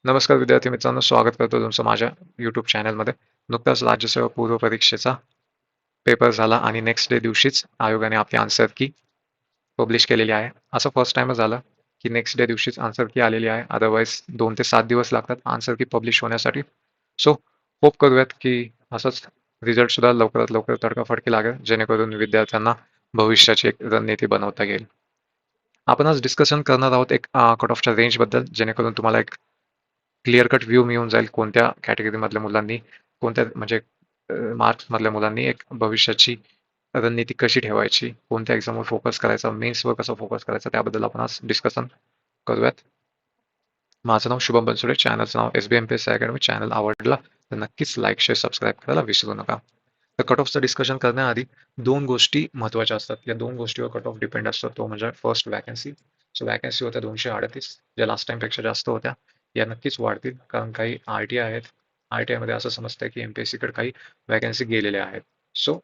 नमस्कार विद्यार्थी मित्रांनो, स्वागत करतो तुमचं माझ्या YouTube चॅनलमध्ये. नुकताच राज्यसेवा पूर्व परीक्षेचा पेपर झाला आणि नेक्स्ट डे दिवशीच आयोगाने आपली आन्सर की पब्लिश केलेली आहे. असं फर्स्ट टाइमच झालं की नेक्स्ट डे दिवशीच आन्सर की आलेली आहे. अदरवाईज 2 ते 7 दिवस लागतात आन्सर की पब्लिश होण्यासाठी. सो होप करूयात की असंच रिझल्ट सुद्धा लवकरात लवकर तडकाफडकी लागेल, जेणेकरून विद्यार्थ्यांना भविष्याची एक रणनीती बनवता येईल. आपण आज डिस्कशन करणार आहोत एक कट ऑफच्या रेंजबद्दल, जेणेकरून तुम्हाला एक क्लिअर कट व्ह्यू मिळून जाईल कोणत्या कॅटेगरीमधल्या मुलांनी, कोणत्या म्हणजे मार्क्समधल्या मुलांनी एक भविष्याची रणनीती कशी ठेवायची, कोणत्या एक्झामवर फोकस करायचा, मेन्सवर कसं फोकस करायचं, त्याबद्दल आपण आज डिस्कशन करूयात. माझं नाव शुभम बनसोडे, चॅनलचं नाव SBMPSC अकॅडमी. चॅनल आवडला तर नक्कीच लाईक, शेअर, सबस्क्राईब करायला विसरू नका. तर कट ऑफचं डिस्कशन करण्याआधी 2 गोष्टी महत्त्वाच्या असतात. या 2 गोष्टीवर कट ऑफ डिपेंड असतो. तो म्हणजे फर्स्ट वॅकन्सी. सो वॅकन्सी होत्या 238, ज्या लास्ट टाइमपेक्षा जास्त होत्या. या नक्कीच वाढतील, कारण काही RTI आहेत. RTIमध्ये असं समजतंय की MPSCकडे काही वॅकन्सी गेलेल्या आहेत. सो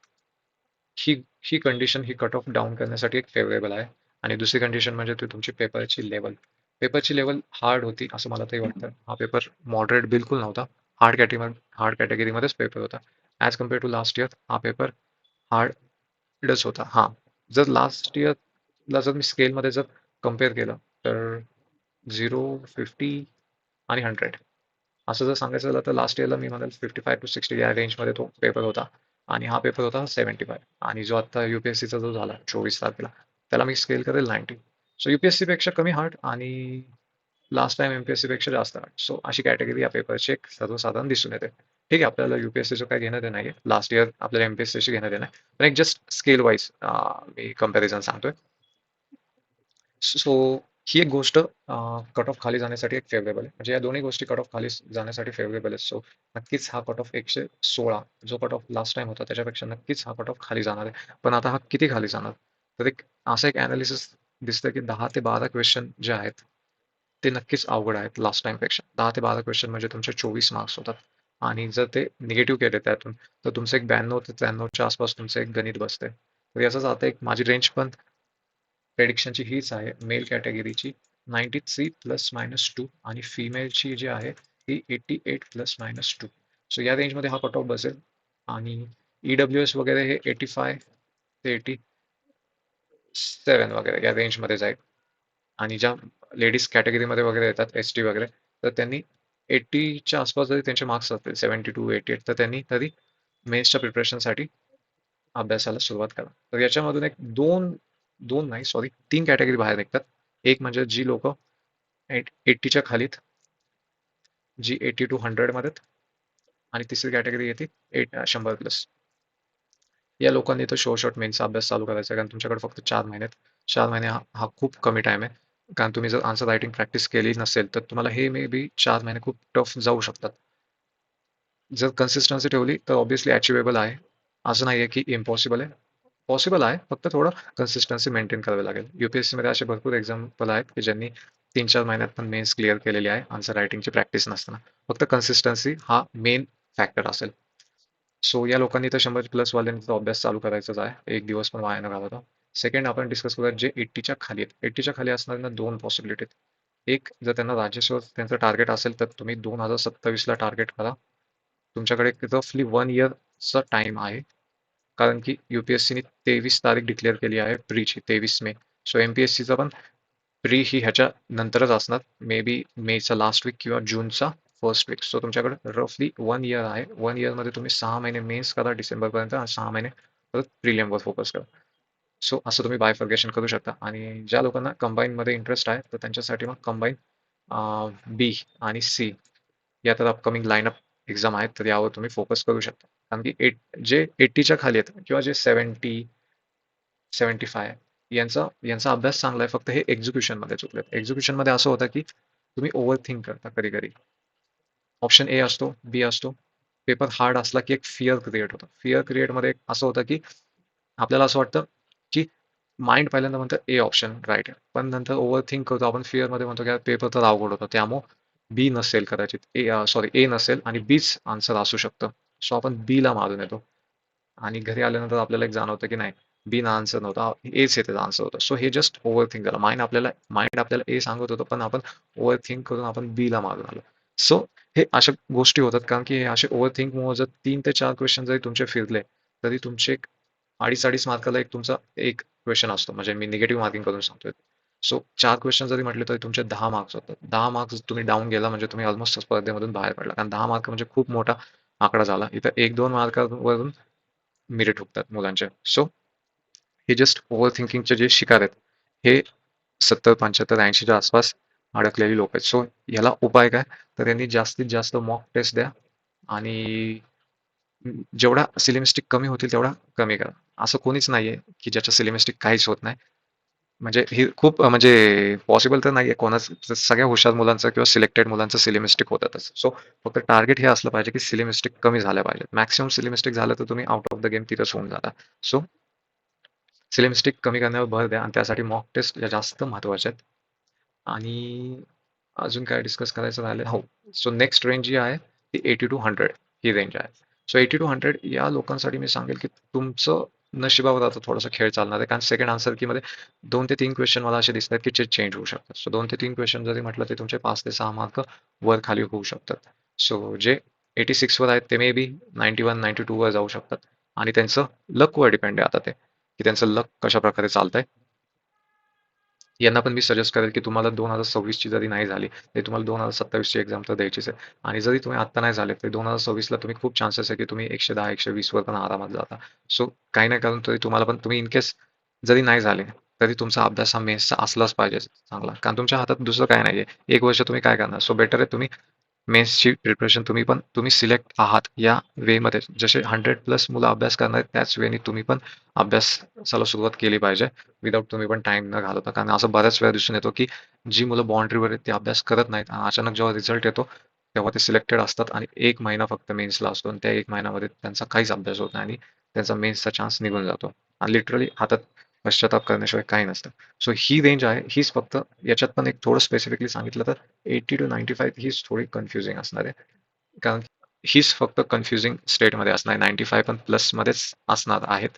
ही ही कंडिशन ही कट ऑफ डाऊन करण्यासाठी एक फेवरेबल आहे. आणि दुसरी कंडिशन म्हणजे ती तुमची पेपरची लेवल. पेपरची लेवल हार्ड होती असं मला तरी वाटतं. हा पेपर मॉडरेट बिलकुल नव्हता. हार्ड कॅटेगरीमध्येच पेपर होता. As compare to last year हा पेपर हार्डच होता. हां, जर लास्ट इयरला जर मी स्केलमध्ये जर कम्पेअर केलं तर 0, 50 आणि 100 असं जर सांगायचं झालं तर लास्ट इयरला मी म्हणेल 55 टू 60 या रेंजमध्ये तो पेपर होता. आणि हा पेपर होता 75. आणि जो आता UPSCचा जो झाला 24 तारखेला, त्याला मी स्केल करेल 90. सो UPSC पेक्षा कमी हार्ड आणि लास्ट टाइम MPSC पेक्षा जास्त हार्ड. सो अशी कॅटेगरी या पेपरची एक सर्वसाधारण दिसून येते. ठीक आहे, आपल्याला UPSCचं काय घेणं देणं नाही. लास्ट इयर आपल्याला MPSCशी घेणं देणं आहे. पण एक जस्ट स्केल वाईज मी कंपॅरिझन सांगतोय. सो ही एक गोष्ट कट ऑफ खाली जाण्यासाठी एक फेवरेबल आहे. म्हणजे या दोन्ही गोष्टी कट ऑफ खाली जाण्यासाठी फेवरेबल आहेत. सो नक्कीच हा कट ऑफ 116 जो कट ऑफ लास्ट टाइम होता त्याच्यापेक्षा नक्कीच हा कट ऑफ खाली जाणार आहे. पण आता हा किती खाली जाणार? तर एक असं एक ॲनालिसिस दिसतं की 10 ते 12 क्वेश्चन जे आहेत ते नक्कीच अवघड आहेत लास्ट टाइमपेक्षा. 10 ते 12 क्वेश्चन म्हणजे तुमचे 24 मार्क्स होतात. आणि जर ते निगेटिव्ह केले त्यातून, तर तुमचं एक 92 ते 93च्या आसपास तुमचं एक गणित बसतंय. तर याचाच आता एक माझी रेंज पण प्रेडिक्शनची हीच आहे. मेल कॅटेगरीची 93 प्लस मायनस 2 आणि फिमेलची जी आहे ती 88 प्लस मायनस 2. सो या रेंजमध्ये हा कट ऑफ बसेल. आणि EWS वगैरे हे 85 ते 87 वगैरे या रेंजमध्ये जाईल. आणि ज्या लेडीज कॅटेगरीमध्ये वगैरे येतात ST वगैरे, तर त्यांनी 80च्या आसपास जरी त्यांचे मार्क्स असतील 72, 88, तर त्यांनी तरी मेन्सच्या प्रिपरेशनसाठी अभ्यासाला सुरुवात करा. तर याच्यामधून एक दोन दोन नाही सॉरी 3 कॅटेगरी बाहेर निघतात. एक म्हणजे जी लोक 80च्या खालीत, जी 80 टू 100 मध्ये, आणि तिसरी कॅटेगरी येते 100 प्लस. या लोकांनी तर शॉर्ट मेन्सचा अभ्यास चालू करायचा आहे, कारण तुमच्याकडे फक्त 4 महिने आहेत. 4 महिने हा खूप कमी टाइम आहे. कारण तुम्ही जर आन्सर रायटिंग प्रॅक्टिस केली नसेल तर तुम्हाला हे मे बी 4 महिने खूप टफ जाऊ शकतात. जर कन्सिस्टन्सी ठेवली तर ऑब्व्हियसली अचिवेबल आहे. असं नाही आहे की इम्पॉसिबल आहे. पॉसिबल आहे, फक्त थोडं कन्सिस्टन्सी मेंटेन करावी लागेल. UPSCमध्ये असे भरपूर एक्झाम्पल आहेत की ज्यांनी 3-4 महिन्यात पण मेन्स क्लिअर केलेली आहे आन्सर रायटिंगची प्रॅक्टिस नसताना. फक्त कन्सिस्टन्सी हा मेन फॅक्टर असेल. सो या लोकांनी तर 100 प्लस वाल्यांनी तर अभ्यास चालू करायचाच आहे. एक दिवस पण वाया न घालवता. सेकंड आपण डिस्कस करूया जे 80च्या खाली आहेत. 80च्या खाली असणाऱ्यांना 2 पॉसिबिलिटी आहेत. एक, जर त्यांना राज्यसेवा त्यांचं टार्गेट असेल तर तुम्ही 2027ला टार्गेट करा. तुमच्याकडे रफली 1 इयरचा टाइम आहे. कारण की UPSCने 23 तारीख डिक्लेअर केली आहे प्रीची, 23 मे. सो MPSCचा पण प्री ही ह्याच्या नंतरच असणार. मे बी मेचा लास्ट वीक किंवा जूनचा फर्स्ट वीक. सो तुमच्याकडे रफली 1 इयर आहे. 1 इयरमध्ये तुम्ही 6 महिने मेन्स करा डिसेंबरपर्यंत आणि 6 महिने परत प्रिलियमवर फोकस करा. सो असं तुम्ही बायफर्गेशन करू शकता. आणि ज्या लोकांना कंबाईनमध्ये इंटरेस्ट आहे तर त्यांच्यासाठी मग कंबाईन बी आणि सी या तर अपकमिंग लाईनअप एक्झाम आहेत, तर यावर तुम्ही फोकस करू शकता. कारण की जे 80च्या खाली आहेत किंवा जे 70, 75 यांचा अभ्यास चांगला आहे, फक्त हे एक्झिक्युशनमध्ये चुकलेत. एक्झिक्युशनमध्ये असं होतं की तुम्ही ओव्हर थिंक करता कधी कधी. ऑप्शन ए असतो, बी असतो. पेपर हार्ड असला की एक फिअर क्रिएट होतं. फिअर क्रिएटमध्ये असं होतं की आपल्याला असं वाटतं की माइंड पहिल्यांदा म्हणतं ए ऑप्शन राईट आहे, पण नंतर ओव्हर थिंक करतो आपण, फिअरमध्ये म्हणतो की पेपर तर अवघड होतं, त्यामुळे बी नसेल कदाचित, ए नसेल आणि बीच आन्सर असू शकतं. सो आपण बी ला मारून येतो. आणि घरी आल्यानंतर आपल्याला एक जाणवतं की नाही, बी ना आन्सर नव्हता, एच हे त्याचा आन्सर होता. सो हे जस्ट ओव्हर थिंक झालं. माइंड आपल्याला ए सांगत होतं, पण आपण ओव्हर थिंक करून आपण बी ला मारून आलो. सो हे अशा गोष्टी होतात कारण की हे असे ओव्हर थिंकमुळे जर 3 ते 4 क्वेश्चन जरी तुमचे फिरले, तरी तुमचे एक 2.5 मार्काला एक तुमचा एक क्वेश्चन असतो. म्हणजे मी निगेटिव्ह मार्किंग करून सांगतोय. सो 4 क्वेश्चन जरी म्हटले तरी तुमचे 10 मार्क्स होतात. 10 मार्क्स तुम्ही डाऊन गेला म्हणजे तुम्ही ऑलमोस्ट स्पर्धेमधून बाहेर पडला. कारण 10 मार्क म्हणजे खूप मोठा आकडा झाला. इथं 1-2 मार्कावरून मेरिट हुकतात मुलांचे. सो हे जस्ट ओव्हर थिंकिंगचे जे शिकार आहेत, हे 70, 75, 80च्या आसपास अडकलेली लोक आहेत. सो याला उपाय काय? तर त्यांनी जास्तीत जास्त मॉक टेस्ट द्या आणि जेवढा सिलेमिस्टिक कमी होतील तेवढा कमी करा. असं कोणीच नाहीये की ज्याच्या सिलेमिस्टिक काहीच होत नाही. म्हणजे हे खूप म्हणजे पॉसिबल तर नाहीये कोणाच सगळ्या हुशार मुलांचं किंवा सिलेक्टेड मुलांचं सिलेमिस्टिक होतातच. सो फक्त टार्गेट हे असलं पाहिजे की सिलेमिस्टिक कमी झाल्या पाहिजेत. मॅक्सिमम सिलेमिस्टिक झालं तर तुम्ही आउट ऑफ द गेम तिथंच होऊन जाता. सो सिलेमिस्टिक कमी करण्यावर भर द्या आणि त्यासाठी मॉक टेस्ट या जास्त महत्त्वाच्या आहेत. आणि अजून काय डिस्कस करायचं राहिलं? हो. सो नेक्स्ट रेंज जी आहे ती 80 टू 100 ही रेंज आहे. सो 80 टू 100 या लोकांसाठी मी सांगेल की तुमचं नशिबावर आता थोडासा खेळ चालणार आहे. कारण सेकंड आन्सर कीमध्ये 2 ते 3 क्वेश्चन मला असे दिसतात की जे चेंज होऊ शकतात. सो 2 ते 3 क्वेश्चन जरी म्हटलं ते तुमचे 5 ते 6 मार्क वर खाली होऊ शकतात. सो जे 86 वर आहेत ते मे बी 91, 92 वर जाऊ शकतात. आणि त्यांचं लकवर डिपेंड आहे आता ते, की त्यांचं लक कशाप्रकारे चालतंय. यांना पण मी सजेस्ट करेल की तुम्हाला 2026 ची जरी नाही झाली तरी तुम्हाला 2027 ची एक्झाम तर द्यायचीच आहे. आणि जरी तुम्ही आत्ता नाही झाले तरी 2026 ला तुम्ही खूप चान्सेस आहे की तुम्ही 110, 120 वर पण आरामात जाता. सो काही नाही करून तरी तुम्हाला पण तुम्ही इन केस जरी नाही झाले तरी तुमचा अभ्यास हा मेन्सचा असलाच पाहिजे चांगला. कारण तुमच्या हातात दुसरं काही नाहीये. 1 वर्ष तुम्ही काय करणार? सो बेटर आहे तुम्ही मेन्सची प्रिपरेशन तुम्ही सिलेक्ट आहात या वेमध्ये जसे 100+ मुलं अभ्यास करणार आहेत त्याच वेळी तुम्ही पण अभ्यासाला सुरुवात केली पाहिजे. विदाऊट तुम्ही पण टाइम न घालवता. कारण असं बऱ्याच वेळा दिसून येतो की जी मुलं बाउंड्रीवर आहेत ते अभ्यास करत नाहीत आणि अचानक जेव्हा रिझल्ट येतो तेव्हा ते सिलेक्टेड असतात आणि 1 महिना फक्त मेन्सला असतो आणि त्या 1 महिन्यामध्ये त्यांचा काहीच अभ्यास होत नाही आणि त्यांचा मेन्सचा चान्स निघून जातो. आणि लिटरली हातात पश्चाताप करण्याशिवाय काही नसतं. सो ही रेंज आहे. हीच फक्त याच्यात पण एक थोडं स्पेसिफिकली सांगितलं तर 80 टू 95 हीच थोडी कन्फ्युजिंग असणार आहे. कारण हीच फक्त कन्फ्युजिंग स्टेटमध्ये असणार आहे. 95 पण प्लसमध्येच असणार आहेत.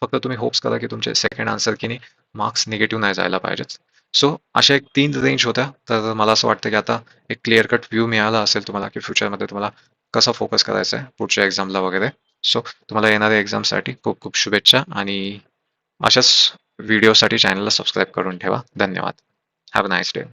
फक्त तुम्ही होप्स करा की तुमचे सेकंड आन्सर की मार्क्स निगेटिव्ह नाही जायला पाहिजेत. सो अशा एक 3 रेंज होत्या. तर मला असं वाटतं की आता एक क्लिअर कट व्ह्यू मिळाला असेल तुम्हाला की फ्युचरमध्ये तुम्हाला कसा फोकस करायचा आहे पुढच्या एक्झामला वगैरे. सो तुम्हाला येणाऱ्या एक्झामसाठी खूप खूप शुभेच्छा आणि अशाच व्हिडिओसाठी चॅनलला सबस्क्राईब करून ठेवा. धन्यवाद. Have a nice day.